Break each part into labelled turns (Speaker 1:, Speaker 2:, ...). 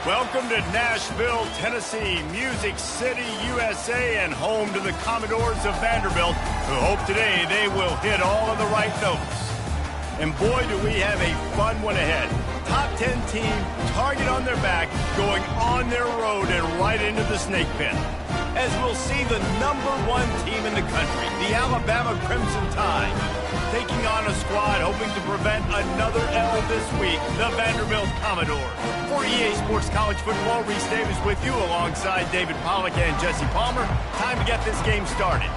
Speaker 1: Welcome to Nashville, Tennessee, Music City, USA, and home to the Commodores of Vanderbilt, who hope today they will hit all of the right notes. And boy, do we have a fun one ahead. Top 10 team, target on their back, going on their road and right into the snake pit. As we'll see the #1 team in the country, the Alabama Crimson Tide, taking on a squad hoping to prevent another L this week, the Vanderbilt Commodores. For EA Sports College Football, Reese Davis with you alongside David Pollack and Jesse Palmer. Time to get this game started.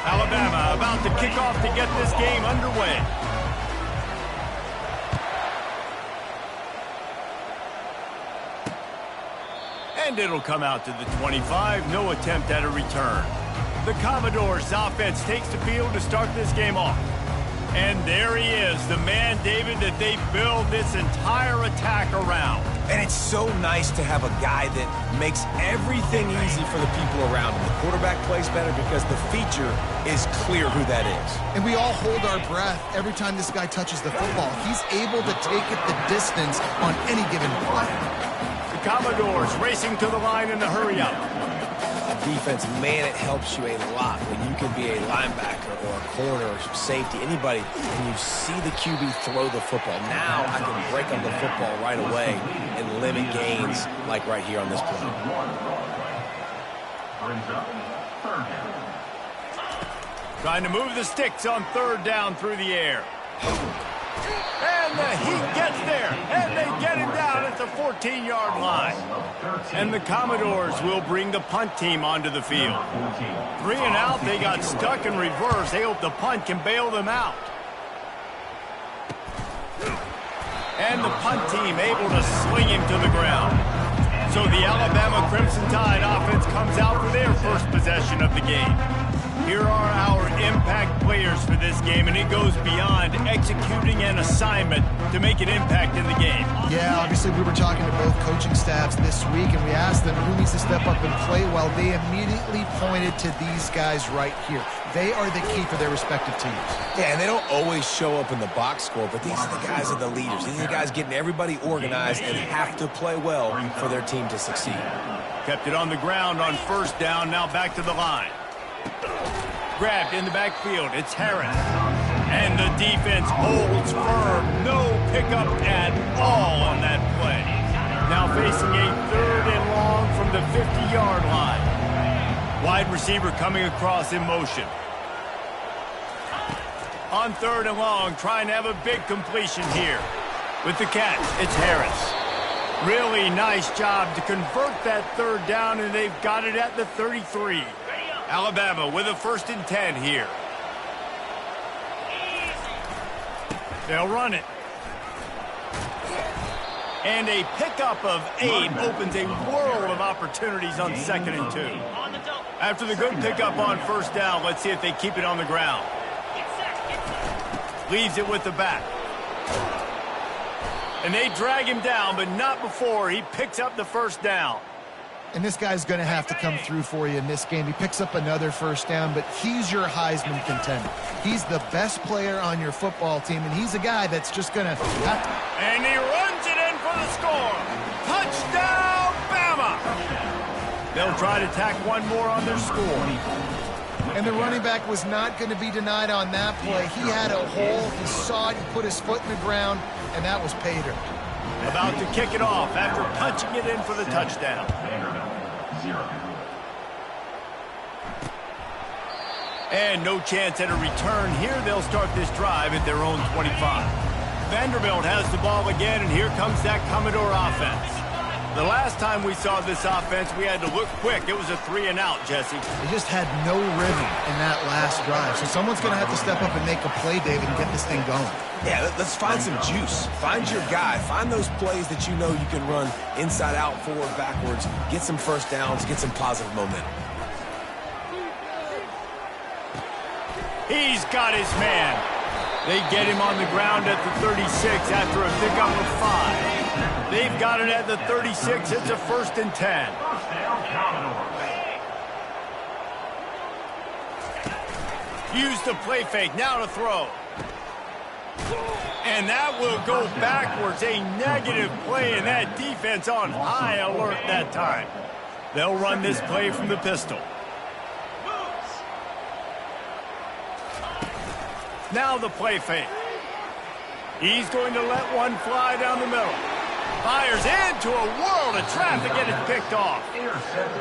Speaker 1: Alabama about to kick off to get this game underway. And it'll come out to the 25, no attempt at a return. The Commodores offense takes the field to start this game off. And there he is, the man, David, that they build this entire attack around.
Speaker 2: And it's so nice to have a guy that makes everything easy for the people around him. The quarterback plays better because the feature is clear who that is.
Speaker 3: And we all hold our breath every time this guy touches the football. He's able to take it the distance on any given play.
Speaker 1: The Commodores racing to the line in the hurry-up.
Speaker 2: Defense, man, it helps you a lot when you can be a linebacker or a corner or safety, anybody, and you see the QB throw the football. Now I can break on the football right away and limit gains like right here on this play.
Speaker 1: Trying to move the sticks on 3rd down through the air. And he gets there, and they get him down at the 14-yard line. And the Commodores will bring the punt team onto the field. 3 and out, they got stuck in reverse. They hope the punt can bail them out. And the punt team able to sling him to the ground. So the Alabama Crimson Tide offense comes out for their first possession of the game. Here are our impact players for this game, and it goes beyond executing an assignment to make an impact in the game.
Speaker 3: Yeah, obviously we were talking to both coaching staffs this week, and we asked them who needs to step up and play well. They immediately pointed to these guys right here. They are the key for their respective teams.
Speaker 2: Yeah, and they don't always show up in the box score, but these are the guys that are the leaders. These are the guys getting everybody organized and have to play well for their team to succeed.
Speaker 1: Kept it on the ground on 1st down, now back to the line. Grabbed in the backfield, it's Harris. And the defense holds firm. No pickup at all on that play. Now facing a 3rd and long from the 50-yard line. Wide receiver coming across in motion. On 3rd and long, trying to have a big completion here. With the catch, it's Harris. Really nice job to convert that 3rd down, and they've got it at the 33. Alabama with a 1st and 10 here. They'll run it. And a pickup of 8 opens a world of opportunities on 2nd and 2. After the good pickup on 1st down, let's see if they keep it on the ground. Leaves it with the back. And they drag him down, but not before he picks up the 1st down.
Speaker 3: And this guy's going to have to come through for you in this game. He picks up another 1st down, but he's your Heisman contender. He's the best player on your football team, and he's a guy that's just going to have to...
Speaker 1: And he runs it in for the score. Touchdown, Bama! They'll try to tack one more on their score.
Speaker 3: And the running back was not going to be denied on that play. He had a hole. He saw it. He put his foot in the ground, and that was pay dirt.
Speaker 1: About to kick it off after punching it in for the touchdown. And no chance at a return here. They'll start this drive at their own 25. Vanderbilt has the ball again, and here comes that Commodore offense. The last time we saw this offense, we had to look quick. It was a 3 and out, Jesse.
Speaker 3: They just had no rhythm in that last drive. So someone's going to have to step up and make a play, David, and get this thing going.
Speaker 2: Yeah, let's find some juice. Find your guy. Find those plays that you know you can run inside out, forward, backwards. Get some 1st downs. Get some positive momentum.
Speaker 1: He's got his man. They get him on the ground at the 36 after a pickup of 5. They've got it at the 36. It's a 1st and 10. Use the play fake. Now to throw. And that will go backwards. A negative play, and that defense on high alert that time. They'll run this play from the pistol. Now the play fake. He's going to let one fly down the middle. Fires into a world of traffic and it's picked off.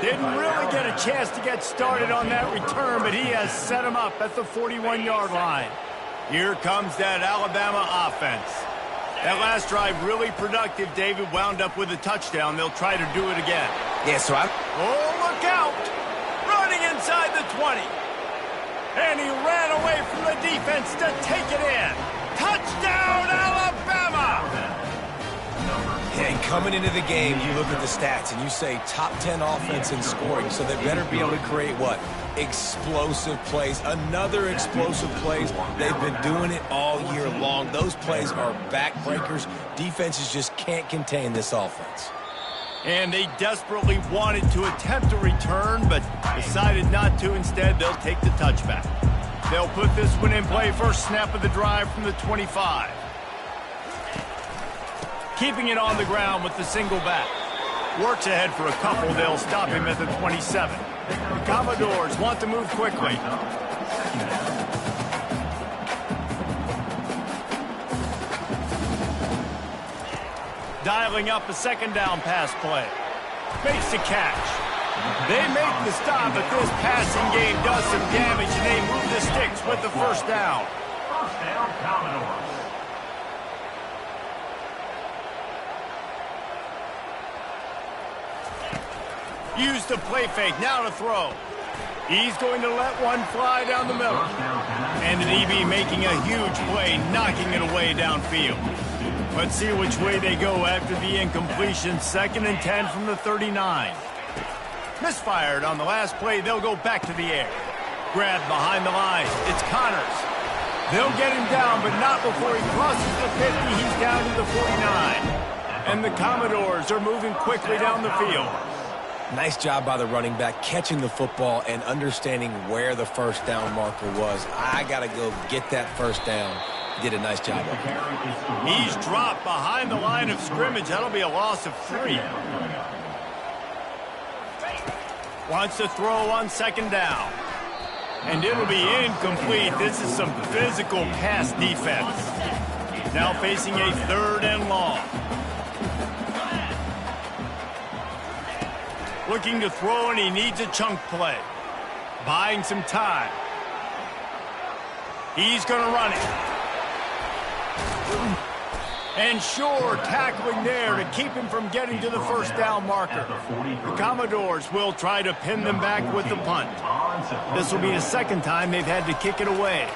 Speaker 1: Didn't really get a chance to get started on that return, but he has set him up at the 41-yard line. Here comes that Alabama offense. That last drive really productive. David wound up with a touchdown. They'll try to do it again.
Speaker 2: Yeah, so
Speaker 1: Oh, look out! Running inside the 20. And he ran away from the defense to take it in. Touchdown, Alabama!
Speaker 2: And coming into the game, you look at the stats and you say top 10 offense in scoring, so they better be able to create what? Explosive plays. Another explosive plays. They've been doing it all year long. Those plays are backbreakers. Defenses just can't contain this offense.
Speaker 1: And they desperately wanted to attempt a return, but decided not to. Instead, they'll take the touchback. They'll put this one in play. First snap of the drive from the 25. Keeping it on the ground with the single back. Works ahead for a couple. They'll stop him at the 27. The Commodores want to move quickly. Dialing up a second down pass play. Makes the catch. They make the stop, but this passing game does some damage, and they move the sticks with the first down.
Speaker 4: First down, Commodores.
Speaker 1: Use the play fake, now to throw. He's going to let one fly down the middle. And an EB making a huge play, knocking it away downfield. Let's see which way they go after the incompletion. 2nd and 10 from the 39. Misfired on the last play. They'll go back to the air. Grabbed behind the line. It's Connors. They'll get him down, but not before he crosses the 50. He's down to the 49. And the Commodores are moving quickly down the field.
Speaker 2: Nice job by the running back, catching the football and understanding where the first down marker was. I got to go get that first down. Did a nice job of it.
Speaker 1: He's dropped behind the line of scrimmage. That'll be a loss of 3. Wants to throw on 2nd down. And it'll be incomplete. This is some physical pass defense. Now facing a 3rd and long. Looking to throw, and he needs a chunk play. Buying some time. He's going to run it. And sure, tackling there to keep him from getting to the first down marker. The Commodores will try to pin them back with the punt. This will be the 2nd time they've had to kick it away.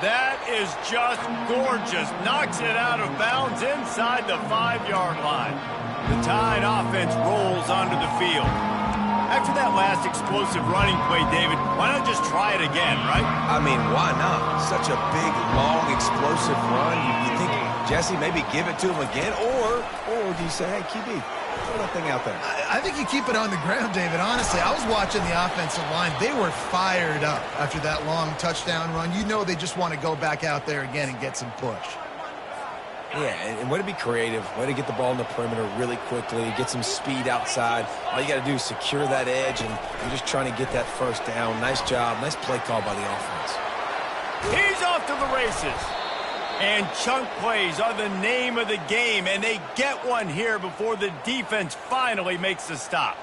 Speaker 1: That is just gorgeous. Knocks it out of bounds inside the 5-yard line. The Tide offense rolls onto the field. After that last explosive running play, David, why not just try it again, right?
Speaker 2: I mean, why not? Such a big, long, explosive run. You think, Jesse, maybe give it to him again? Or do you say, hey, QB, throw that thing out there?
Speaker 3: I think you keep it on the ground, David. Honestly, I was watching the offensive line. They were fired up after that long touchdown run. You know they just want to go back out there again and get some push.
Speaker 2: Yeah, and way to be creative, way to get the ball in the perimeter really quickly, get some speed outside. All you got to do is secure that edge, and you're just trying to get that first down. Nice job. Nice play call by the offense.
Speaker 1: He's off to the races. And chunk plays are the name of the game, and they get one here before the defense finally makes the stop.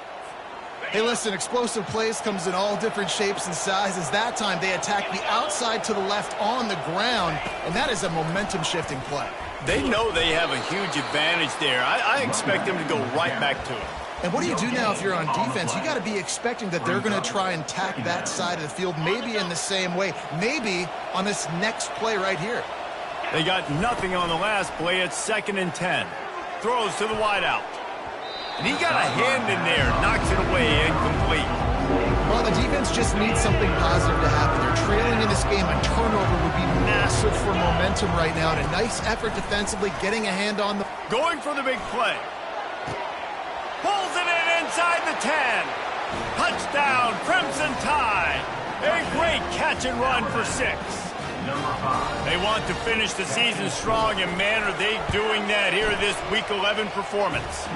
Speaker 3: Hey, listen, explosive plays comes in all different shapes and sizes. That time, they attack the outside to the left on the ground, and that is a momentum-shifting play.
Speaker 1: They know they have a huge advantage there. I expect them to go right back to it.
Speaker 3: And what do you do now if you're on defense? You got to be expecting that they're going to try and tack that side of the field, maybe in the same way, maybe on this next play right here.
Speaker 1: They got nothing on the last play. It's 2nd and 10. Throws to the wideout. And he got a hand in there. Knocks it away. Incomplete.
Speaker 3: Well, the defense just needs something positive to happen. They're trailing in this game. A turnover would be massive for momentum right now. And a nice effort defensively, getting a hand on the...
Speaker 1: Going for the big play. Pulls it in inside the 10. Touchdown. touchdown, Crimson Tide. A great catch and run for 6. They want to finish the season strong, and man, are they doing that here this Week 11 performance.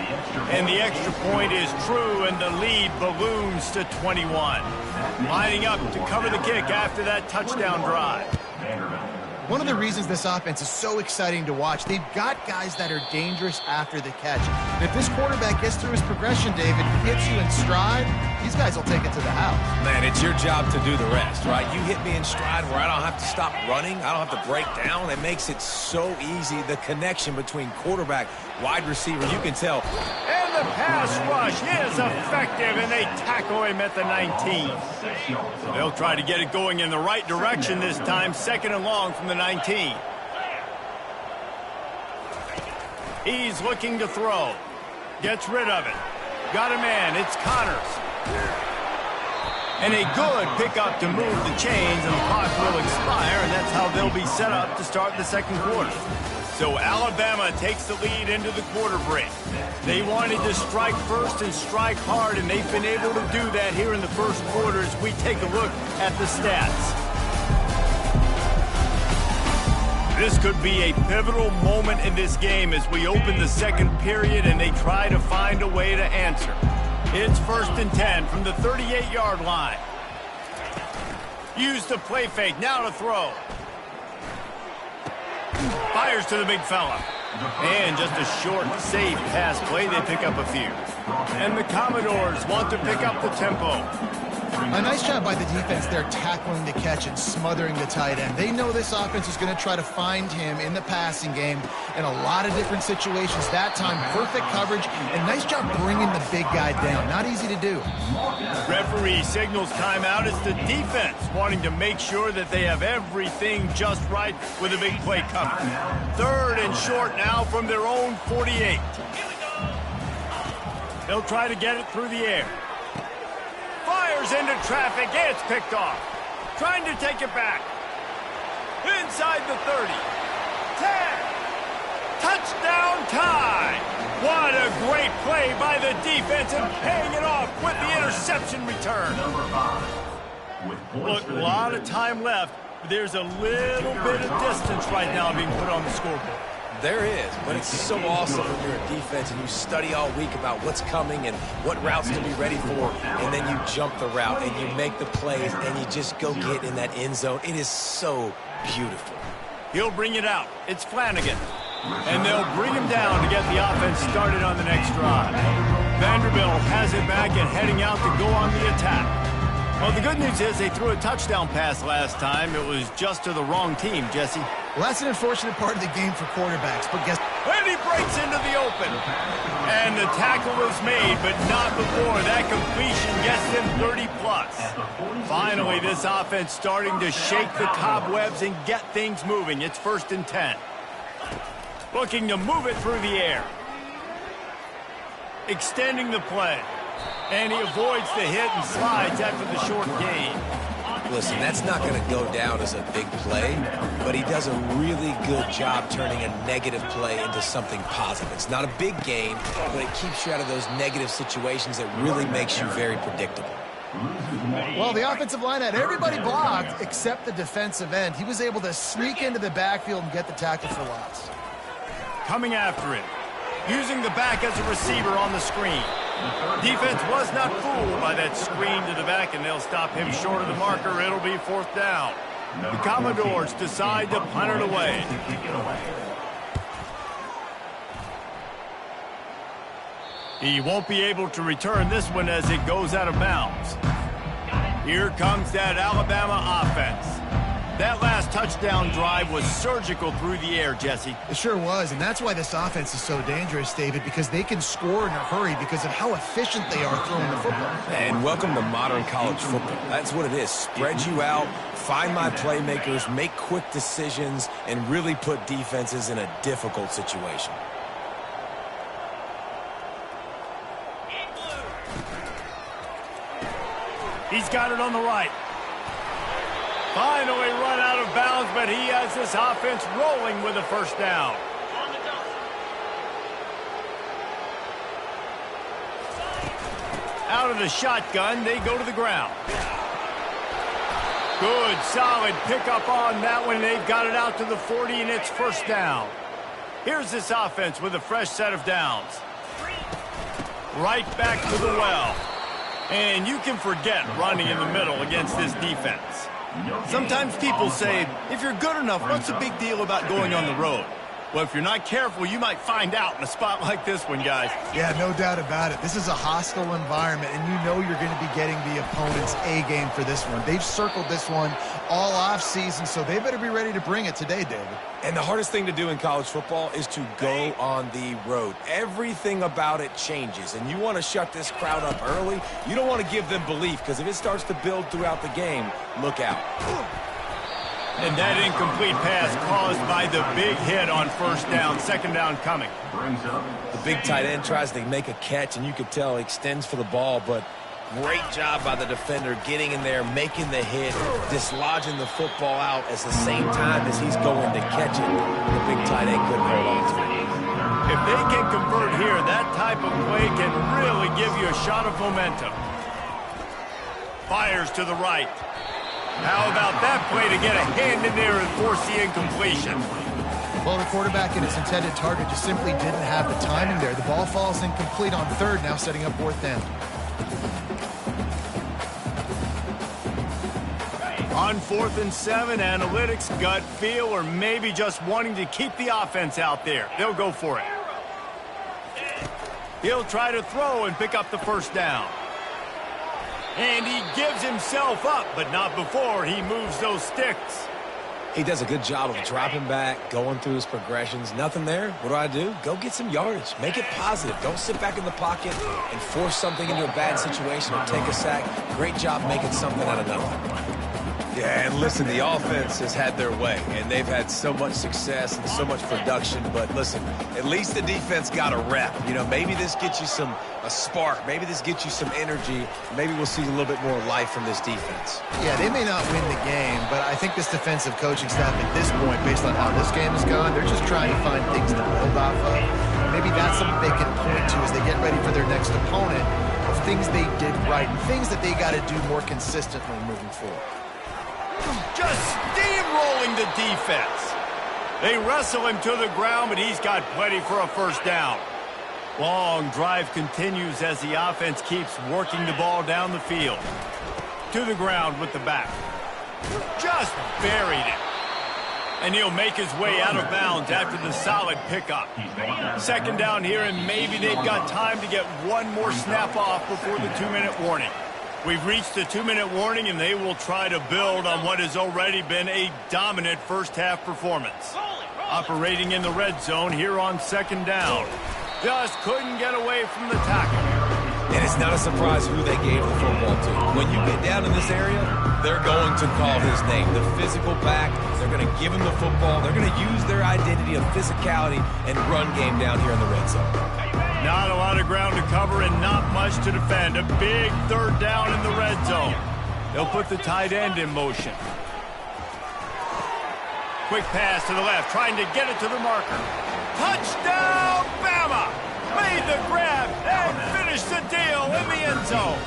Speaker 1: And the extra point is true, and the lead balloons to 21. Lining up to cover the kick after that touchdown drive.
Speaker 3: One of the reasons this offense is so exciting to watch, they've got guys that are dangerous after the catch. And if this quarterback gets through his progression, David, hits you in stride, these guys will take it to the house.
Speaker 2: Man, it's your job to do the rest, right? You hit me in stride where I don't have to stop running. I don't have to break down. It makes it so easy. The connection between quarterback, wide receiver, you can tell.
Speaker 1: And the pass rush is effective, and they tackle him at the 19. They'll try to get it going in the right direction this time, 2nd and long from the 19. He's looking to throw. Gets rid of it. Got a man. It's Connors. And a good pickup to move the chains, and the clock will expire, and that's how they'll be set up to start the 2nd quarter. So Alabama takes the lead into the quarter break. They wanted to strike first and strike hard, and they've been able to do that here in the 1st quarter as we take a look at the stats. This could be a pivotal moment in this game as we open the 2nd period and they try to find a way to answer. It's 1st and 10 from the 38-yard line. Use the play fake, now to throw. Fires to the big fella. And just a short, safe pass play, they pick up a few. And the Commodores want to pick up the tempo.
Speaker 3: A nice job by the defense there, tackling the catch and smothering the tight end. They know this offense is going to try to find him in the passing game in a lot of different situations. That time, perfect coverage, and nice job bringing the big guy down. Not easy to do.
Speaker 1: Referee signals timeout. It's the defense wanting to make sure that they have everything just right with a big play coming. 3rd and short now from their own 48. They'll try to get it through the air. Fires into traffic. It's picked off. Trying to take it back. Inside the 30. 10. Touchdown Tide. What a great play by the defense and paying it off with the interception return. Look, a lot of time left, but there's a little bit of distance right now being put on the scoreboard.
Speaker 2: There is, but it's so awesome when you're a defense and you study all week about what's coming and what routes to be ready for, and then you jump the route and you make the plays and you just go get in that end zone. It is so beautiful.
Speaker 1: He'll bring it out. It's Flanagan. And they'll bring him down to get the offense started on the next drive. Vanderbilt has it back and heading out to go on the attack. Well, the good news is they threw a touchdown pass last time. It was just to the wrong team, Jesse.
Speaker 3: Well, that's an unfortunate part of the game for quarterbacks, but guess...
Speaker 1: And he breaks into the open. And the tackle is made, but not before. That completion gets them 30+. Finally, this offense starting to shake the cobwebs and get things moving. It's 1st and 10. Looking to move it through the air. Extending the play. And he avoids the hit and slides after the short gain.
Speaker 2: Listen, that's not going to go down as a big play, but he does a really good job turning a negative play into something positive. It's not a big gain, but it keeps you out of those negative situations that really makes you very predictable.
Speaker 3: Well, the offensive line had everybody blocked except the defensive end. He was able to sneak into the backfield and get the tackle for loss.
Speaker 1: Coming after it. Using the back as a receiver on the screen. Defense was not fooled by that screen to the back, and they'll stop him short of the marker. It'll be 4th down. The Commodores decide to punt it away. He won't be able to return this one as it goes out of bounds. Here comes that Alabama offense. That last touchdown drive was surgical through the air, Jesse.
Speaker 3: It sure was, and that's why this offense is so dangerous, David, because they can score in a hurry because of how efficient they are throwing the football.
Speaker 2: And welcome to modern college football. That's what it is. Spread you out, find my playmakers, make quick decisions, and really put defenses in a difficult situation.
Speaker 1: He's got it on the right. Finally run out of bounds, but he has this offense rolling with a 1st down. Out of the shotgun, they go to the ground. Good, solid pickup on that one. They've got it out to the 40, and it's first down. Here's this offense with a fresh set of downs. Right back to the well. And you can forget running in the middle against this defense. Sometimes people say, if you're good enough, what's the big deal about going on the road? Well, if you're not careful, you might find out in a spot like this one, guys.
Speaker 3: Yeah, no doubt about it. This is a hostile environment, and you know you're going to be getting the opponent's A-game for this one. They've circled this one all offseason, so they better be ready to bring it today, David.
Speaker 2: And the hardest thing to do in college football is to go on the road. Everything about it changes, and you want to shut this crowd up early. You don't want to give them belief, because if it starts to build throughout the game, look out.
Speaker 1: And that incomplete pass caused by the big hit on first down. Second down coming.
Speaker 2: The big tight end tries to make a catch, and you could tell he extends for the ball, but great job by the defender getting in there, making the hit, dislodging the football out at the same time as he's going to catch it. The big tight end couldn't hold on to it.
Speaker 1: If they can convert here, that type of play can really give you a shot of momentum. Fires to the right. How about that play to get a hand in there and force the incompletion?
Speaker 3: Well, the quarterback and his intended target just simply didn't have the timing there. The ball falls incomplete on third, now setting up fourth down.
Speaker 1: On 4th and 7, analytics, gut feel, or maybe just wanting to keep the offense out there. They'll go for it. He'll try to throw and pick up the first down. And he gives himself up, but not before he moves those sticks.
Speaker 2: He does a good job of dropping back, going through his progressions. Nothing there. What do? Go get some yardage. Make it positive. Don't sit back in the pocket and force something into a bad situation or take a sack. Great job making something out of nothing. Yeah, and listen, the offense has had their way, and they've had so much success and so much production. But listen, at least the defense got a rep. You know, maybe this gets you a spark. Maybe this gets you some energy. Maybe we'll see a little bit more life from this defense.
Speaker 3: Yeah, they may not win the game, but I think this defensive coaching staff at this point, based on how this game has gone, they're just trying to find things to build off of. Maybe that's something they can point to as they get ready for their next opponent, of things they did right and things that they got to do more consistently moving forward.
Speaker 1: Just steamrolling the defense. They wrestle him to the ground, but he's got plenty for a first down. Long drive continues as the offense keeps working the ball down the field. To the ground with the back. Just buried it. And he'll make his way out of bounds after the solid pickup. Second down here, and maybe they've got time to get one more snap off before the 2-minute warning. We've reached the 2-minute warning, and they will try to build on what has already been a dominant first-half performance. Operating in the red zone here on second down. Just couldn't get away from the tackle.
Speaker 2: And it's not a surprise who they gave the football to. When you get down in this area, they're going to call his name. The physical back, they're going to give him the football. They're going to use their identity of physicality and run game down here in the red zone.
Speaker 1: Not a lot of ground to cover and not much to defend. A big third down in the red zone. They'll put the tight end in motion. Quick pass to the left, trying to get it to the marker. Touchdown, Bama! Made the grab and finished the deal in the end zone.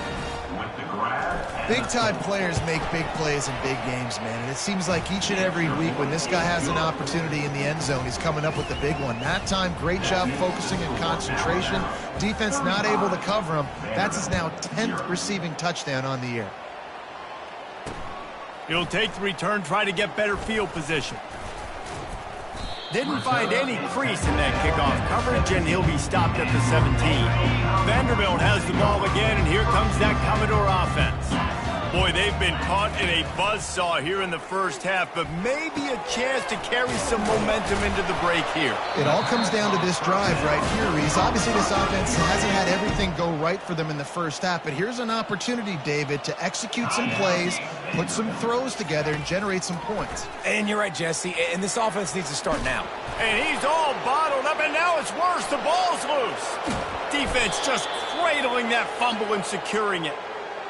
Speaker 3: Big-time players make big plays in big games, man. And it seems like each and every week when this guy has an opportunity in the end zone, he's coming up with the big one. That time, great job focusing and concentration. Defense not able to cover him. That's his now 10th receiving touchdown on the year.
Speaker 1: He'll take the return, try to get better field position. Didn't find any crease in that kickoff coverage, and he'll be stopped at the 17. Vanderbilt has the ball again, and here comes that Commodore offense. Boy, they've been caught in a buzzsaw here in the first half, but maybe a chance to carry some momentum into the break here.
Speaker 3: It all comes down to this drive right here, Reese. Obviously, this offense hasn't had everything go right for them in the first half, but here's an opportunity, David, to execute some plays, put some throws together, and generate some points.
Speaker 2: And you're right, Jesse, and this offense needs to start now.
Speaker 1: And he's all bottled up, and now it's worse. The ball's loose. Defense just cradling that fumble and securing it.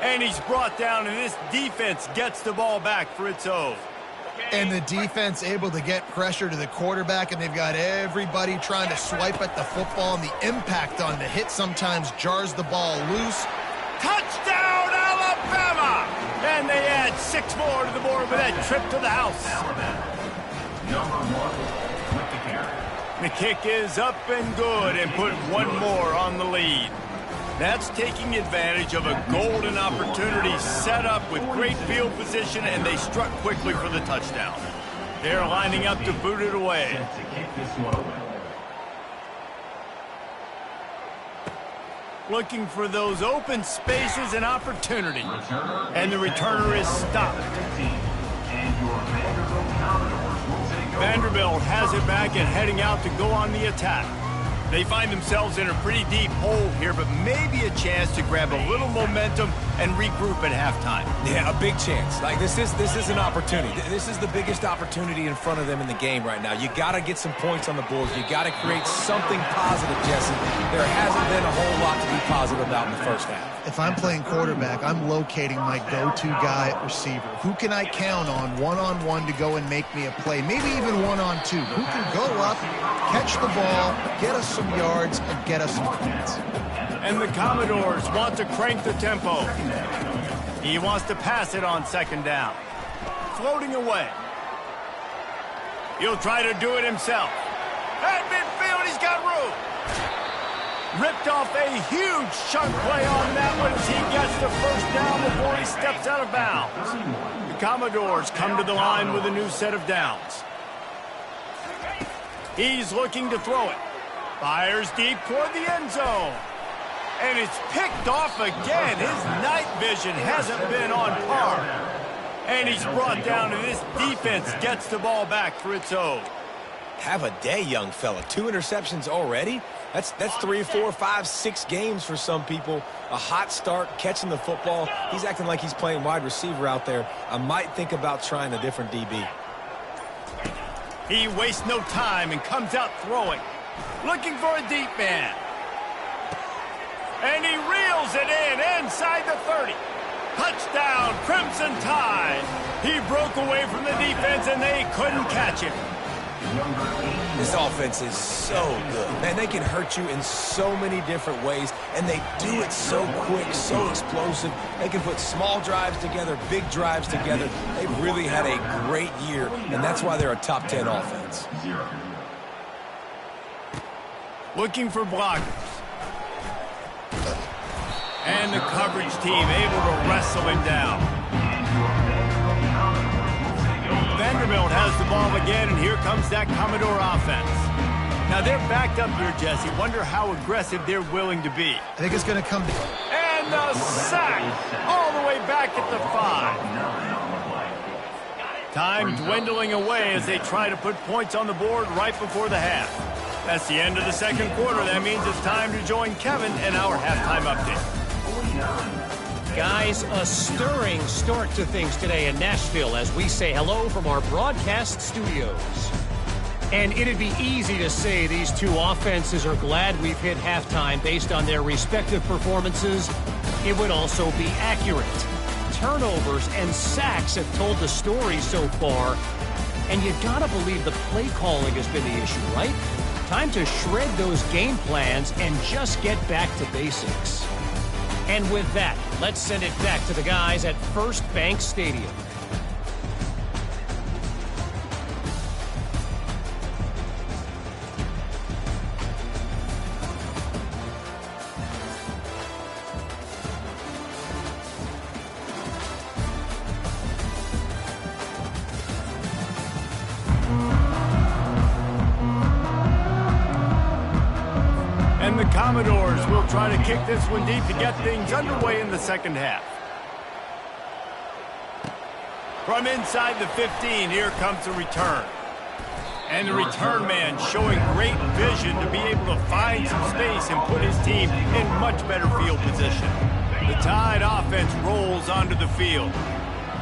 Speaker 1: And he's brought down, and this defense gets the ball back for its own.
Speaker 3: And the defense able to get pressure to the quarterback, and they've got everybody trying to swipe at the football, and the impact on the hit sometimes jars the ball loose.
Speaker 1: 6 more to the board with that trip to the house.
Speaker 4: Number 1 with the carry.
Speaker 1: The kick is up and good, and put 1 more on the lead. That's taking advantage of a golden opportunity set up with great field position, and they struck quickly for the touchdown. They're lining up to boot it away.
Speaker 4: Set to kick this one away.
Speaker 1: Looking for those open spaces and opportunity. And the returner is stopped. Vanderbilt has it back and heading out to go on the attack. They find themselves in a pretty deep hole here, but maybe a chance to grab a little momentum and regroup at halftime.
Speaker 2: Yeah, a big chance. Like, this is an opportunity. This is the biggest opportunity in front of them in the game right now. You got to get some points on the board. You got to create something positive, Jesse. There hasn't been a whole lot to be positive about in the first half.
Speaker 3: If I'm playing quarterback, I'm locating my go-to guy at receiver. Who can I count on one-on-one to go and make me a play? Maybe even one-on-two. Who can go up, catch the ball, get us some yards, and get us some points?
Speaker 1: And the Commodores want to crank the tempo. He wants to pass it on 2nd down. Floating away. He'll try to do it himself. At midfield, he's got room. Ripped off a huge chunk play on that one as he gets the 1st down before he steps out of bounds. The Commodores come to the line with a new set of downs. He's looking to throw it. Fires deep toward the end zone. And it's picked off again. His night vision hasn't been on par. And he's brought down, and this defense gets the ball back for its own.
Speaker 2: Have a day, young fella. 2 interceptions already? That's 3, 4, 5, 6 games for some people. A hot start, catching the football. He's acting like he's playing wide receiver out there. I might think about trying a different DB.
Speaker 1: He wastes no time and comes out throwing. Looking for a deep man. And he reels it in inside the 30. Touchdown, Crimson Tide. He broke away from the defense, and they couldn't catch him.
Speaker 2: This offense is so good. Man, they can hurt you in so many different ways, and they do it so quick, so explosive. They can put small drives together, big drives together. They've really had a great year, and that's why they're a top 10 offense.
Speaker 1: Looking for blockers. And the coverage team able to wrestle him down. Vanderbilt has the ball again, and here comes that Commodore offense. Now, they're backed up here, Jesse. Wonder how aggressive they're willing to be.
Speaker 3: I think it's going to come to...
Speaker 1: And the sack all the way back at the 5. Time dwindling away as they try to put points on the board right before the half. That's the end of the 2nd quarter. That means it's time to join Kevin in our halftime update.
Speaker 5: Guys, a stirring start to things today in Nashville as we say hello from our broadcast studios. And it'd be easy to say these 2 offenses are glad we've hit halftime based on their respective performances. It would also be accurate. Turnovers and sacks have told the story so far. And you gotta believe the play calling has been the issue, right? Time to shred those game plans and just get back to basics. And with that, let's send it back to the guys at First Bank Stadium.
Speaker 1: And the Commodores will try to kick this one deep to get things underway in the 2nd half. From inside the 15, here comes the return. And the return man showing great vision to be able to find some space and put his team in much better field position. The Tide offense rolls onto the field.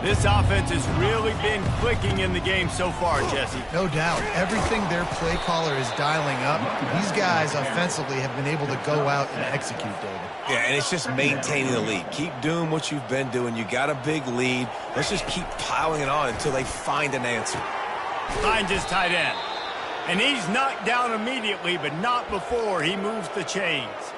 Speaker 1: This offense has really been clicking in the game so far, Jesse.
Speaker 3: No doubt. Everything their play caller is dialing up, these guys offensively have been able to go out and execute, David.
Speaker 2: Yeah, and it's just maintaining the lead. Keep doing what you've been doing. You got a big lead. Let's just keep piling it on until they find an answer.
Speaker 1: Finds his tight end. And he's knocked down immediately, but not before he moves the chains.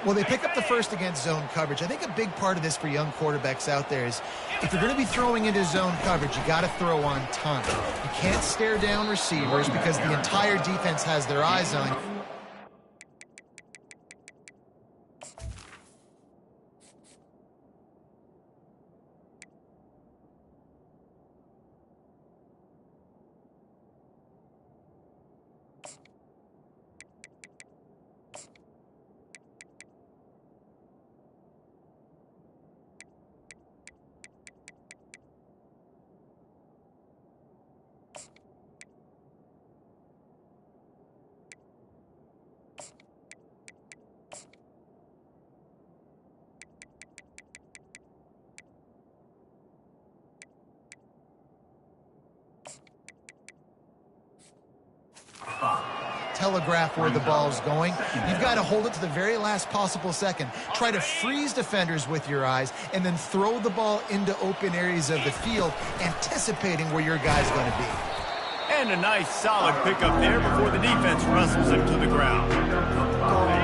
Speaker 3: Well, they pick up the first against zone coverage. I think a big part of this for young quarterbacks out there is if you're going to be throwing into zone coverage, you got to throw on time. You can't stare down receivers because the entire defense has their eyes on you. Telegraph where the ball's going. You've got to hold it to the very last possible second. Try to freeze defenders with your eyes and then throw the ball into open areas of the field, anticipating where your guy's going to be.
Speaker 1: And a nice solid pickup there before the defense wrestles him to the ground.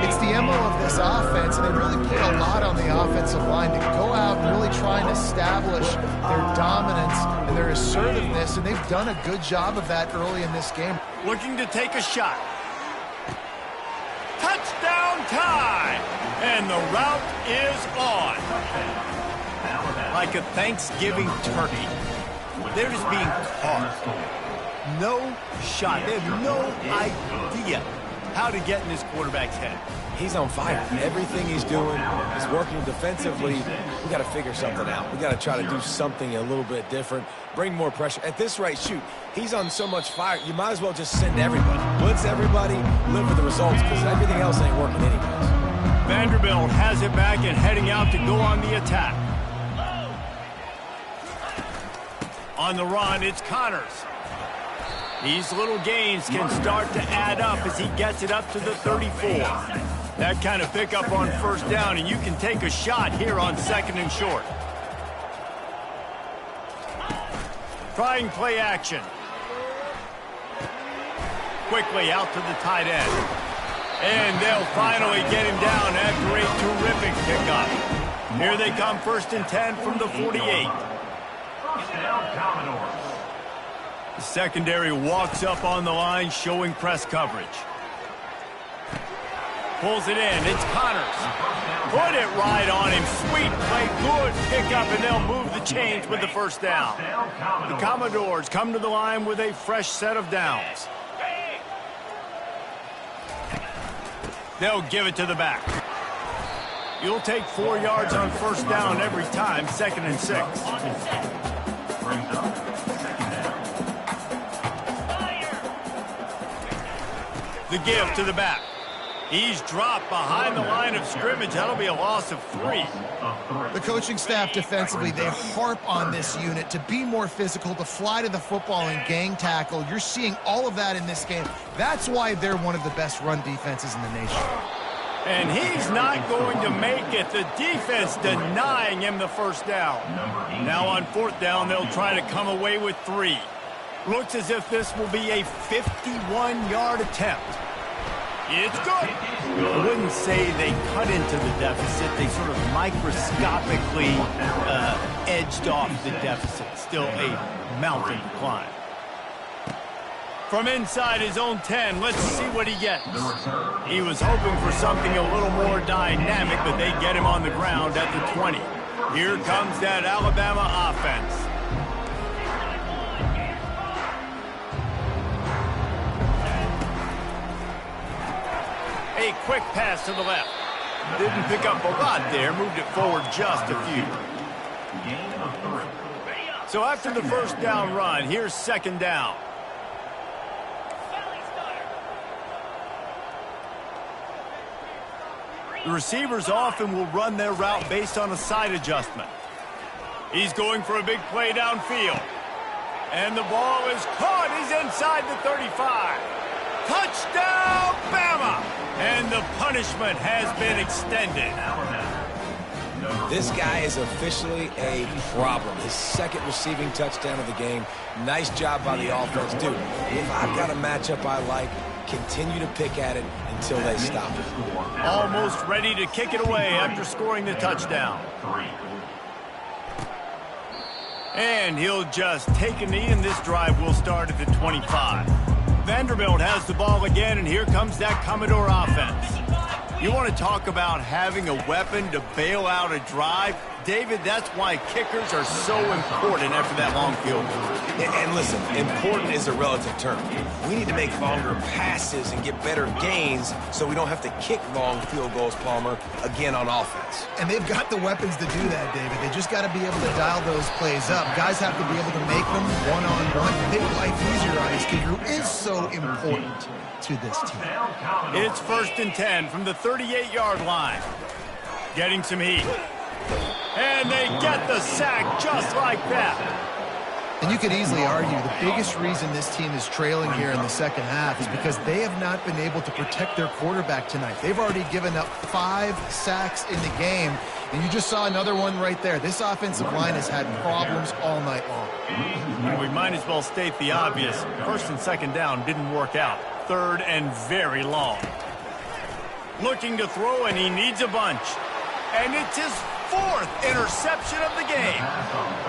Speaker 3: It's the MO of this offense, and they really put a lot on the offensive line to go out and really try and establish their dominance and their assertiveness, and they've done a good job of that early in this game.
Speaker 1: Looking to take a shot. Touchdown time! And the route is on. Like a Thanksgiving turkey. They're just being carved. No shot. They have no idea how to get in this quarterback's head.
Speaker 2: He's on fire. Everything he's doing is working defensively. We got to figure something out. We got to try to do something a little bit different, bring more pressure. At this rate, shoot, he's on so much fire, you might as well just send everybody. Blitz everybody, live with the results, because everything else ain't working anyways.
Speaker 1: Vanderbilt has it back and heading out to go on the attack. On the run, it's Connors. These little gains can start to add up as he gets it up to the 34. That kind of pickup on first down, and you can take a shot here on second and short. Trying play action. Quickly out to the tight end. And they'll finally get him down after a terrific pickup. Here they come, 1st and 10 from the 48. The secondary walks up on the line, showing press coverage. Pulls it in. It's Connors. Put it right on him. Sweet play. Good pickup, and they'll move the chains with the first down. The Commodores come to the line with a fresh set of downs. They'll give it to the back. You'll take 4 yards on first down every time, 2nd and 6.
Speaker 4: Brings up
Speaker 1: The give to the back. He's dropped behind the line of scrimmage. That'll be a loss of 3.
Speaker 3: The coaching staff defensively, they harp on this unit to be more physical, to fly to the football and gang tackle. You're seeing all of that in this game. That's why they're one of the best run defenses in the nation.
Speaker 1: And he's not going to make it. The defense denying him the first down. Now on 4th down, they'll try to come away with 3. Looks as if this will be a 51-yard attempt. It's good. I wouldn't say they cut into the deficit. They sort of microscopically edged off the deficit. Still a mountain to climb. From inside his own 10, let's see what he gets. He was hoping for something a little more dynamic, but they get him on the ground at the 20. Here comes that Alabama offense. A quick pass to the left. Didn't pick up a lot there, moved it forward just a few. So after the first down run, here's 2nd down. The receivers often will run their route based on a side adjustment. He's going for a big play downfield. And the ball is caught. He's inside the 35. Touchdown, Bama! And the punishment has been extended.
Speaker 2: This guy is officially a problem. His 2nd receiving touchdown of the game. Nice job by the offense. Dude, if I've got a matchup I like, continue to pick at it and until they stop it.
Speaker 1: Almost ready to kick it away after scoring the touchdown. And he'll just take a knee, and this drive will start at the 25. Vanderbilt has the ball again, and here comes that Commodore offense. You want to talk about having a weapon to bail out a drive? David, that's why kickers are so important after that long field goal.
Speaker 2: And listen, important is a relative term. We need to make longer passes and get better gains so we don't have to kick long field goals, Palmer, again on offense.
Speaker 3: And they've got the weapons to do that, David. They just got to be able to dial those plays up. Guys have to be able to make them one-on-one, make life easier on his kicker, who is so important to this team.
Speaker 1: It's 1st and 10 from the 38-yard line. Getting some heat. And they get the sack just like that.
Speaker 3: And you could easily argue the biggest reason this team is trailing here in the second half is because they have not been able to protect their quarterback tonight. They've already given up 5 sacks in the game, and you just saw another one right there. This offensive line has had problems all night long.
Speaker 1: And we might as well state the obvious. 1st and 2nd down didn't work out. 3rd and very long. Looking to throw, and he needs a bunch. And it's his 4th interception of the game.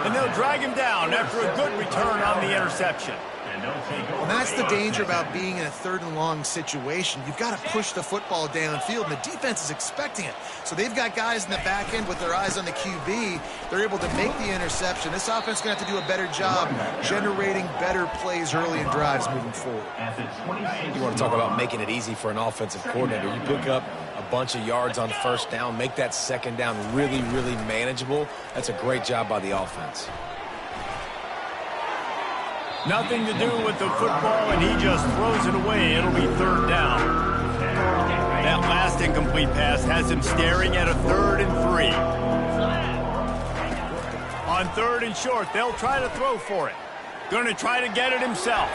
Speaker 1: And they'll drag him down after a good return on the interception.
Speaker 3: And that's the danger about being in a 3rd and long situation. You've got to push the football downfield, and the defense is expecting it. So they've got guys in the back end with their eyes on the QB. They're able to make the interception. This offense is going to have to do a better job generating better plays early in drives moving forward.
Speaker 2: You want to talk about making it easy for an offensive coordinator. You pick up a bunch of yards on 1st down, make that 2nd down really, really manageable. That's a great job by the offense.
Speaker 1: Nothing to do with the football, and he just throws it away. It'll be 3rd down. That last incomplete pass has him staring at a 3rd and 3. On 3rd and short, they'll try to throw for it. Going to try to get it himself.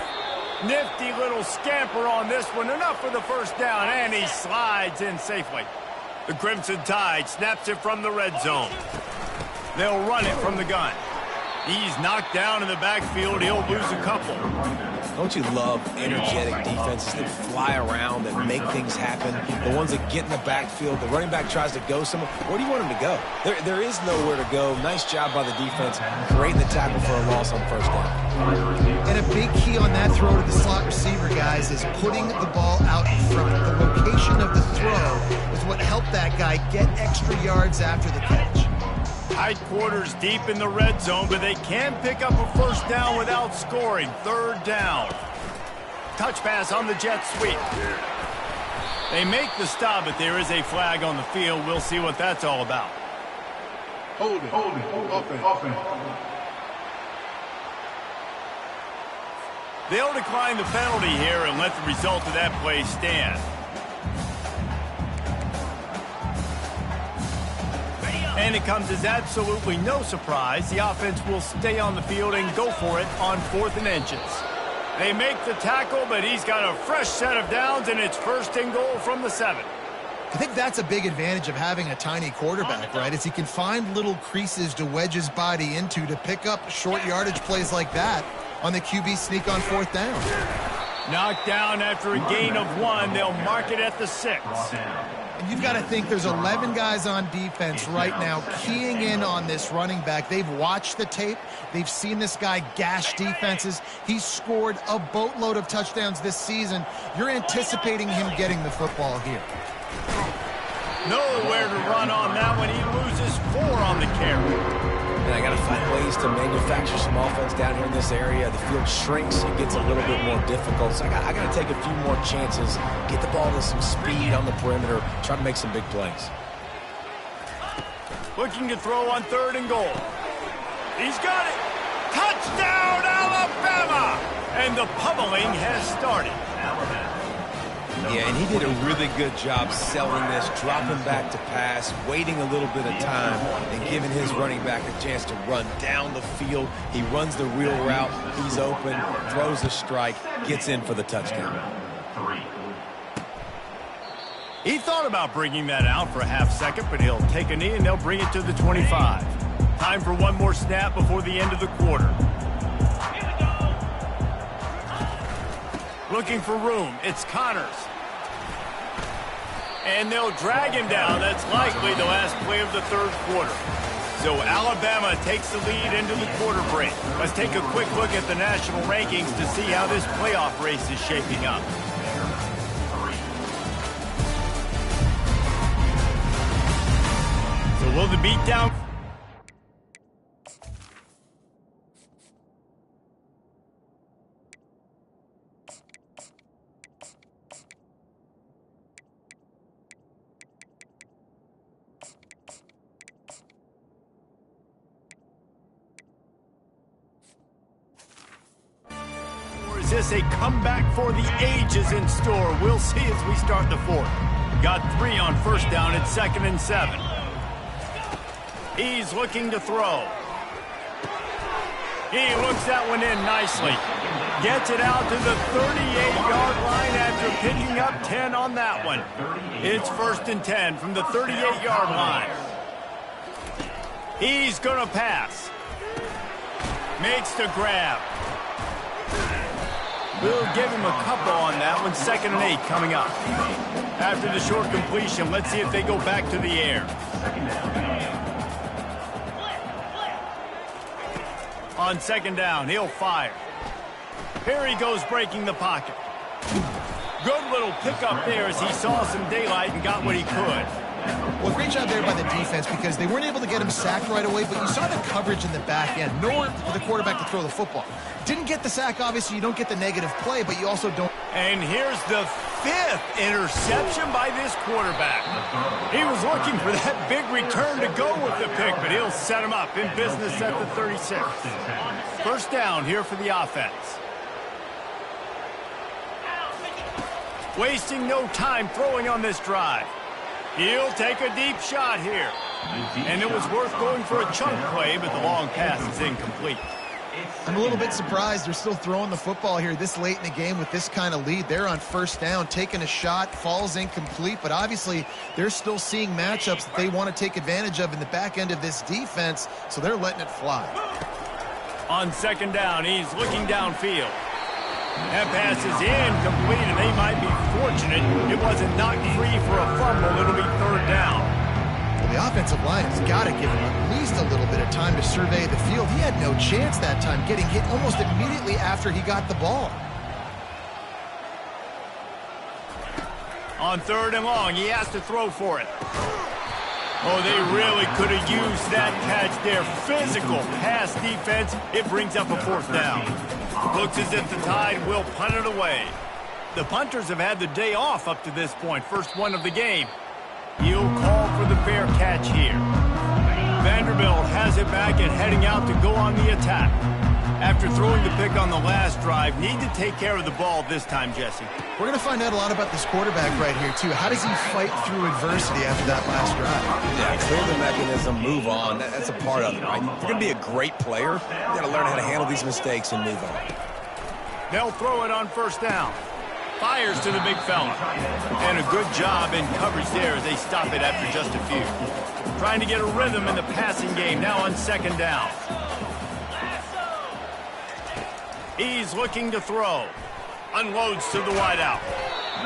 Speaker 1: Nifty little scamper on this one. Enough for the 1st down, and he slides in safely. The Crimson Tide snaps it from the red zone. They'll run it from the gun. He's knocked down in the backfield. He'll lose a couple.
Speaker 2: Don't you love energetic defenses that fly around, that make things happen? The ones that get in the backfield, the running back tries to go somewhere. Where do you want him to go? There is nowhere to go. Nice job by the defense, creating the tackle for a loss on 1st down.
Speaker 3: And a big key on that throw to the slot receiver, guys, is putting the ball out in front. The location of the throw is what helped that guy get extra yards after the catch.
Speaker 1: Tight quarters deep in the red zone, but they can pick up a 1st down without scoring. 3rd down. Touch pass on the jet sweep. They make the stop, but there is a flag on the field. We'll see what that's all about.
Speaker 6: Hold it. Offense.
Speaker 1: They'll decline the penalty here and let the result of that play stand. And it comes as absolutely no surprise. The offense will stay on the field and go for it on 4th and inches. They make the tackle, but he's got a fresh set of downs, and it's 1st and goal from the 7.
Speaker 3: I think that's a big advantage of having a tiny quarterback, right? Is he can find little creases to wedge his body into to pick up short yardage plays like that on the QB sneak on 4th down.
Speaker 1: Knocked down after a gain of 1. They'll mark it at the 6.
Speaker 3: And you've got to think there's 11 guys on defense right now keying in on this running back. They've watched the tape. They've seen this guy gash defenses. He's scored a boatload of touchdowns this season. You're anticipating him getting the football here.
Speaker 1: Nowhere to run on that one. He loses 4 on the carry.
Speaker 2: And I got to find ways to manufacture some offense down here in this area. The field shrinks. It gets a little bit more difficult. So I got to take a few more chances, get the ball to some speed on the perimeter, try to make some big plays.
Speaker 1: Looking to throw on 3rd and goal. He's got it. Touchdown, Alabama! And the pummeling has started.
Speaker 2: Yeah, and he did a really good job selling this, dropping back to pass, waiting a little bit of time, and giving his running back a chance to run down the field. He runs the real route. He's open, throws a strike, gets in for the touchdown.
Speaker 1: He thought about bringing that out for a half second, but he'll take a knee and they'll bring it to the 25. Time for one more snap before the end of the quarter. Looking for room. It's Connors. And they'll drag him down. That's likely the last play of the third quarter. So Alabama takes the lead into the quarter break. Let's take a quick look at the national rankings to see how this playoff race is shaping up. So will the beatdown... Is this a comeback for the ages in store? We'll see as we start the fourth. Got 3 on first down at 2nd and 7. He's looking to throw. He looks that one in nicely. Gets it out to the 38-yard line after picking up 10 on that one. It's 1st and 10 from the 38-yard line. He's going to pass. Makes the grab. We'll give him a couple on that one. 2nd and 8 coming up. After the short completion, let's see if they go back to the air. On 2nd down, he'll fire. Here he goes breaking the pocket. Good little pickup there as he saw some daylight and got what he could.
Speaker 3: Well, great job there by the defense because they weren't able to get him sacked right away, but you saw the coverage in the back end. Nowhere for the quarterback to throw the football. Didn't get the sack, obviously. You don't get the negative play, but you also don't.
Speaker 1: And here's the 5th interception by this quarterback. He was looking for that big return to go with the pick, but he'll set him up in business at the 36. 1st down here for the offense. Wasting no time throwing on this drive. He'll take a deep shot here. And it was worth going for a chunk play, but the long pass is incomplete.
Speaker 3: I'm a little bit surprised they're still throwing the football here this late in the game with this kind of lead. They're on 1st down, taking a shot, falls incomplete, but obviously they're still seeing matchups that they want to take advantage of in the back end of this defense, so they're letting it fly.
Speaker 1: On 2nd down, he's looking downfield. That pass is incomplete, and they might be fortunate it wasn't knocked free for a fumble. It'll be 3rd down.
Speaker 3: Well, the offensive line has got to give him at least a little bit of time to survey the field. He had no chance that time, getting hit almost immediately after he got the ball.
Speaker 1: On 3rd and long, he has to throw for it. Oh, they really could have used that catch there. Physical pass defense. It brings up a 4th down. Looks as if the Tide will punt it away. The punters have had the day off up to this point. First one of the game. He'll call for the fair catch here. Vanderbilt has it back and heading out to go on the attack. After throwing the pick on the last drive, need to take care of the ball this time, Jesse.
Speaker 3: We're going to find out a lot about this quarterback right here, too. How does he fight through adversity after that last drive?
Speaker 2: Yeah, clear the mechanism, move on. That's a part of it, right? If you're going to be a great player, you got to learn how to handle these mistakes and move on.
Speaker 1: They'll throw it on 1st down. Fires to the big fella. And a good job in coverage there as they stop it after just a few. Trying to get a rhythm in the passing game now on 2nd down. He's looking to throw. Unloads to the wideout.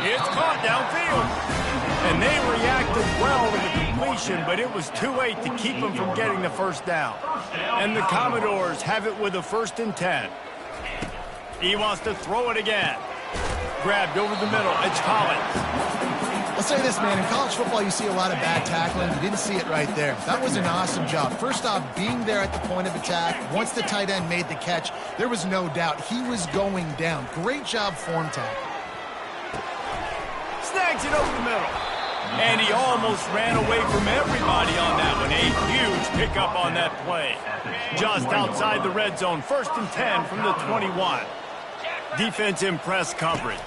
Speaker 1: It's caught downfield. And they reacted well to the completion, but it was too late to keep him from getting the 1st down. And the Commodores have it with a 1st and 10. He wants to throw it again. Grabbed over the middle. It's Collins.
Speaker 3: I'll say this, man. In college football, you see a lot of bad tackling. You didn't see it right there. That was an awesome job. First off, being there at the point of attack. Once the tight end made the catch, there was no doubt he was going down. Great job form tackle.
Speaker 1: Snags it over the middle. And he almost ran away from everybody on that one. A huge pickup on that play. Just outside the red zone. 1st and 10 from the 21. Defense in press coverage.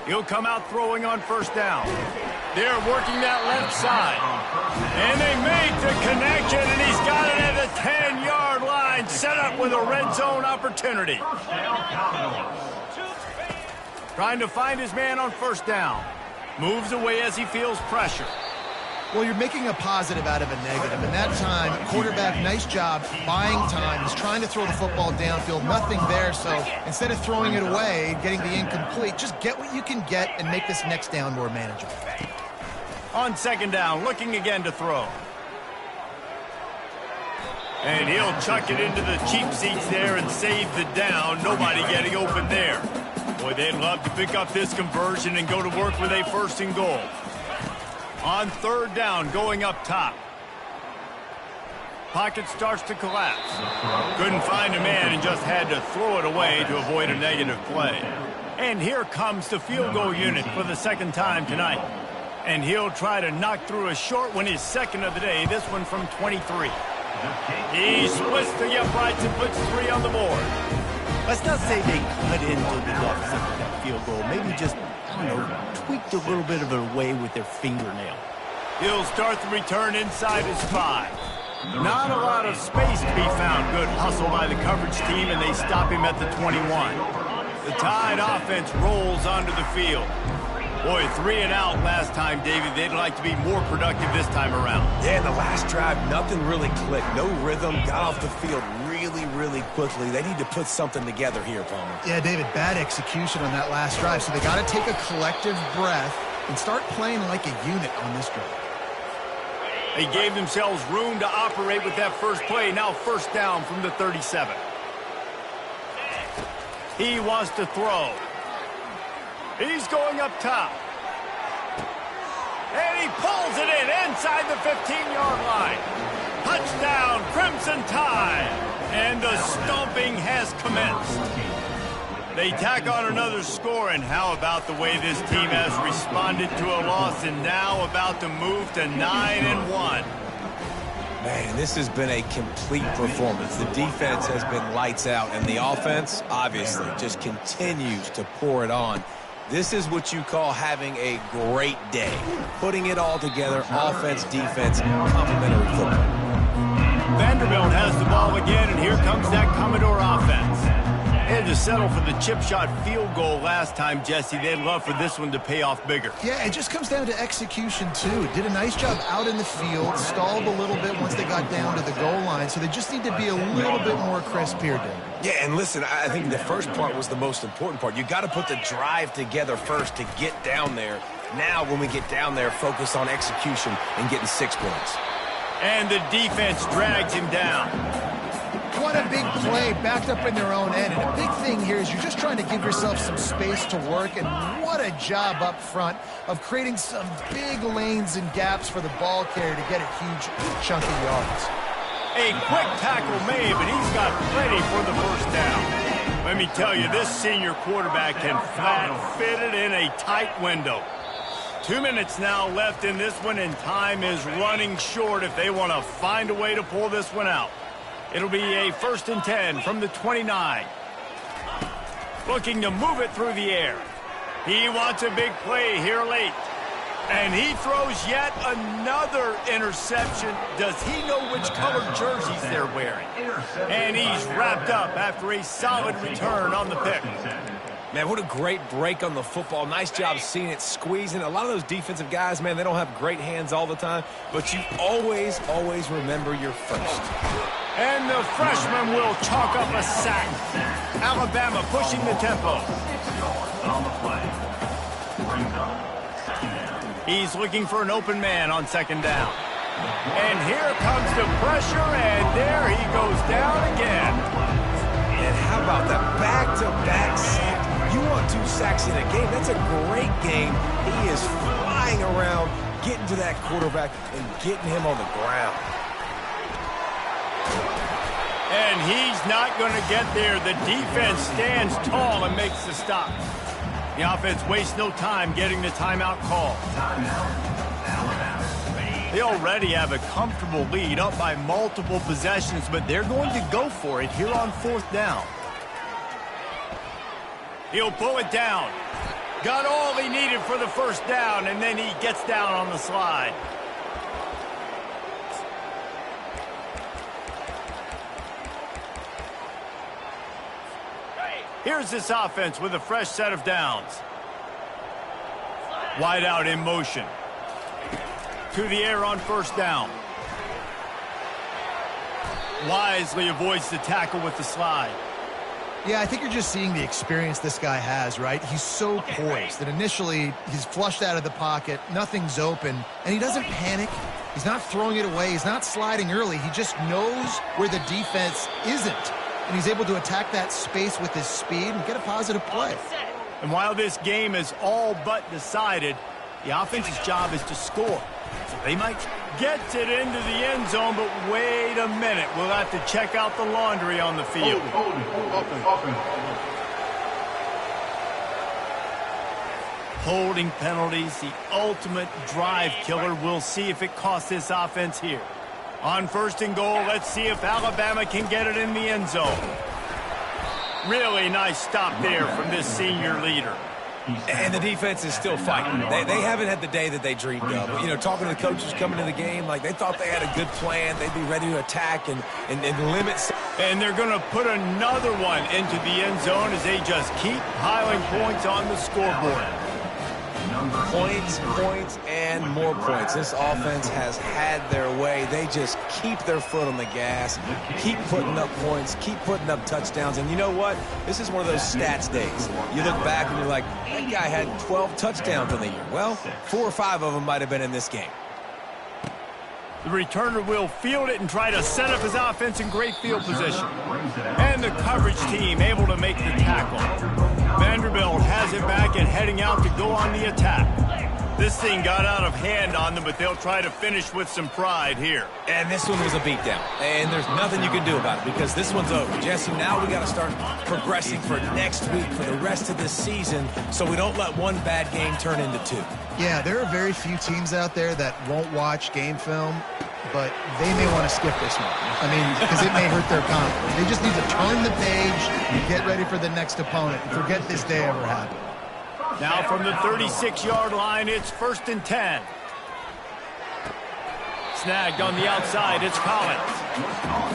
Speaker 1: He'll come out throwing on 1st down. They're working that left side. And they make the connection, and he's got it at the 10-yard line. Set up with a red zone opportunity. Trying to find his man on 1st down. Moves away as he feels pressure.
Speaker 3: Well, you're making a positive out of a negative. And that time, quarterback, nice job, buying time. He's trying to throw the football downfield. Nothing there, so instead of throwing it away and getting the incomplete, just get what you can get and make this next down more manageable.
Speaker 1: On second down, looking again to throw. And he'll chuck it into the cheap seats there and save the down. Nobody getting open there. Boy, they'd love to pick up this conversion and go to work with a 1st and goal. On third down, going up top. Pocket starts to collapse. Couldn't find a man and just had to throw it away to avoid a negative play. And here comes the field goal unit for the 2nd time tonight. And he'll try to knock through a short one, his 2nd of the day, this one from 23. He splits the uprights and puts 3 on the board.
Speaker 7: Let's not say they cut into the deficit with that field goal. Maybe just, tweaked a little bit of it away with their fingernail.
Speaker 1: He'll start the return inside his 5. Not a lot of space to be found. Good hustle by the coverage team, and they stop him at the 21. The Tide offense rolls onto the field. Boy, 3 and out last time, David. They'd like to be more productive this time around.
Speaker 2: Yeah, in the last drive, nothing really clicked. No rhythm, got off the field really quickly. They need to put something together here, Palmer.
Speaker 3: Yeah, David, bad execution on that last drive, so they got to take a collective breath and start playing like a unit on this drive.
Speaker 1: They gave themselves room to operate with that first play. Now 1st down from the 37. He wants to throw. He's going up top. And he pulls it in inside the 15-yard line. Touchdown, Crimson Tide. And the stomping has commenced. They tack on another score, and how about the way this team has responded to a loss and now about to move to 9-1.
Speaker 2: Man, this has been a complete performance. The defense has been lights out, and the offense, obviously, just continues to pour it on. This is what you call having a great day. Putting it all together, offense, defense, complementary football.
Speaker 1: Vanderbilt has the ball again, and here comes that Commodore offense. They had to settle for the chip shot field goal last time, Jesse. They'd love for this one to pay off bigger.
Speaker 3: Yeah, it just comes down to execution, too. Did a nice job out in the field, stalled a little bit once they got down to the goal line, so they just need to be a little bit more crisp here, Dave.
Speaker 2: Yeah, and listen, I think the first part was the most important part. You got to put the drive together first to get down there. Now, when we get down there, focus on execution and getting 6 points.
Speaker 1: And the defense drags him down.
Speaker 3: What a big play, backed up in their own end. And a big thing here is you're just trying to give yourself some space to work, and what a job up front of creating some big lanes and gaps for the ball carrier to get a huge chunk of yards.
Speaker 1: A quick tackle made, but he's got plenty for the 1st down. Let me tell you, this senior quarterback can flat fit it in a tight window. 2 minutes now left in this one, and time is running short if they want to find a way to pull this one out. It'll be a 1st and 10 from the 29. Looking to move it through the air. He wants a big play here late. And he throws yet another interception. Does he know which colored jerseys they're wearing? And he's wrapped up after a solid return on the pick.
Speaker 2: Man, what a great break on the football. Nice job seeing it, squeezing. A lot of those defensive guys, man, they don't have great hands all the time, but you always remember your first.
Speaker 1: And the freshman will chalk up a sack. Alabama pushing the tempo. He's looking for an open man on 2nd down. And here comes the pressure, and there he goes down again.
Speaker 2: And how about that back-to-back sack? You want 2 sacks in a game. That's a great game. He is flying around, getting to that quarterback and getting him on the ground.
Speaker 1: And he's not going to get there. The defense stands tall and makes the stop. The offense wastes no time getting the timeout call. They already have a comfortable lead, up by multiple possessions, but they're going to go for it here on 4th down. He'll pull it down. Got all he needed for the 1st down, and then he gets down on the slide. Here's this offense with a fresh set of downs. Wide out in motion. To the air on 1st down. Wisely avoids the tackle with the slide.
Speaker 3: Yeah, I think you're just seeing the experience this guy has, right? He's so poised that initially he's flushed out of the pocket, nothing's open, and he doesn't panic. He's not throwing it away. He's not sliding early. He just knows where the defense isn't, and he's able to attack that space with his speed and get a positive play.
Speaker 1: And while this game is all but decided, the offense's job is to score. So they might get it into the end zone, but wait a minute. We'll have to check out the laundry on the field. Holding penalties, the ultimate drive killer. We'll see if it costs this offense here. On 1st and goal, let's see if Alabama can get it in the end zone. Really nice stop there from this senior leader.
Speaker 2: And the defense is still fighting. They haven't had the day that they dreamed of. You know, talking to the coaches coming to the game, like they thought they had a good plan. They'd be ready to attack and limit.
Speaker 1: And they're going to put another one into the end zone as they just keep piling points on the scoreboard.
Speaker 2: Points, and more points. This offense has had their way. They just keep their foot on the gas, keep putting up points, keep putting up touchdowns. And you know what? This is one of those stats days. You look back and you're like, that guy had 12 touchdowns in the year. Well, 4 or 5 of them might have been in this game.
Speaker 1: The returner will field it and try to set up his offense in great field position. And the coverage team able to make the tackle. Vanderbilt has it back and heading out to go on the attack. This thing got out of hand on them, but they'll try to finish with some pride here.
Speaker 2: And this one was a beatdown. And there's nothing you can do about it because this one's over. Jesse, now we got to start progressing for next week, for the rest of this season, so we don't let one bad game turn into 2.
Speaker 3: Yeah, there are very few teams out there that won't watch game film, but they may want to skip this one. I mean, because it may hurt their confidence. They just need to turn the page and get ready for the next opponent and forget this day ever happened.
Speaker 1: Now from the 36-yard line, it's 1st and 10. Snagged on the outside, it's Collins.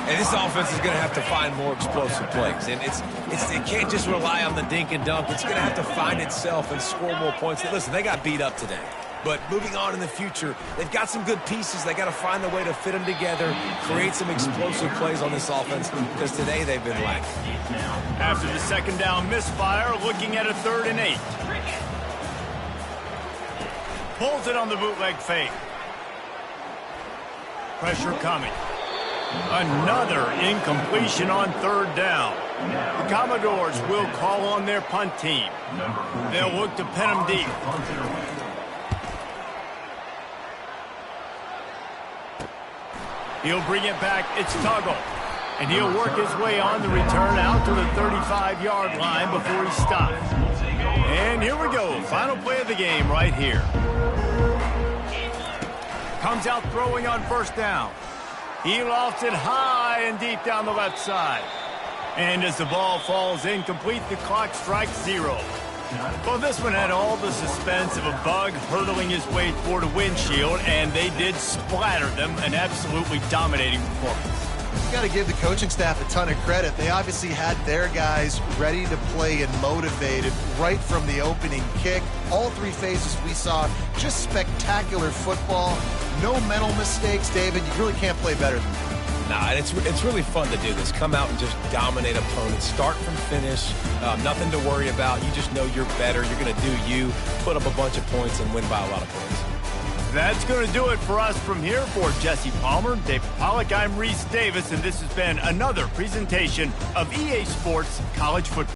Speaker 2: And this offense is going to have to find more explosive plays. And it can't just rely on the dink and dunk. It's going to have to find itself and score more points. Listen, they got beat up today. But moving on in the future, they've got some good pieces. They got to find a way to fit them together, create some explosive plays on this offense, because today they've been lacking.
Speaker 1: After the 2nd down misfire, looking at a 3rd and 8. Pulls it on the bootleg fake. Pressure coming. Another incompletion on 3rd down. The Commodores will call on their punt team. They'll look to pin them deep. He'll bring it back. It's Tuggle. And he'll work his way on the return out to the 35-yard line before he stops. And here we go. Final play of the game right here. Comes out throwing on 1st down. He lofts it high and deep down the left side. And as the ball falls incomplete, the clock strikes 0. Well, this one had all the suspense of a bug hurtling his way toward a windshield, and they did splatter them. An absolutely dominating performance.
Speaker 3: You got to give the coaching staff a ton of credit. They obviously had their guys ready to play and motivated right from the opening kick. All 3 phases we saw, just spectacular football. No mental mistakes, David. You really can't play better than that.
Speaker 2: Nah, it's really fun to do this. Come out and just dominate opponents. Start from finish. Nothing to worry about. You just know you're better. You're going to do you, put up a bunch of points, and win by a lot of points.
Speaker 1: That's going to do it for us from here. For Jesse Palmer, David Pollack, I'm Reese Davis, and this has been another presentation of EA Sports College Football.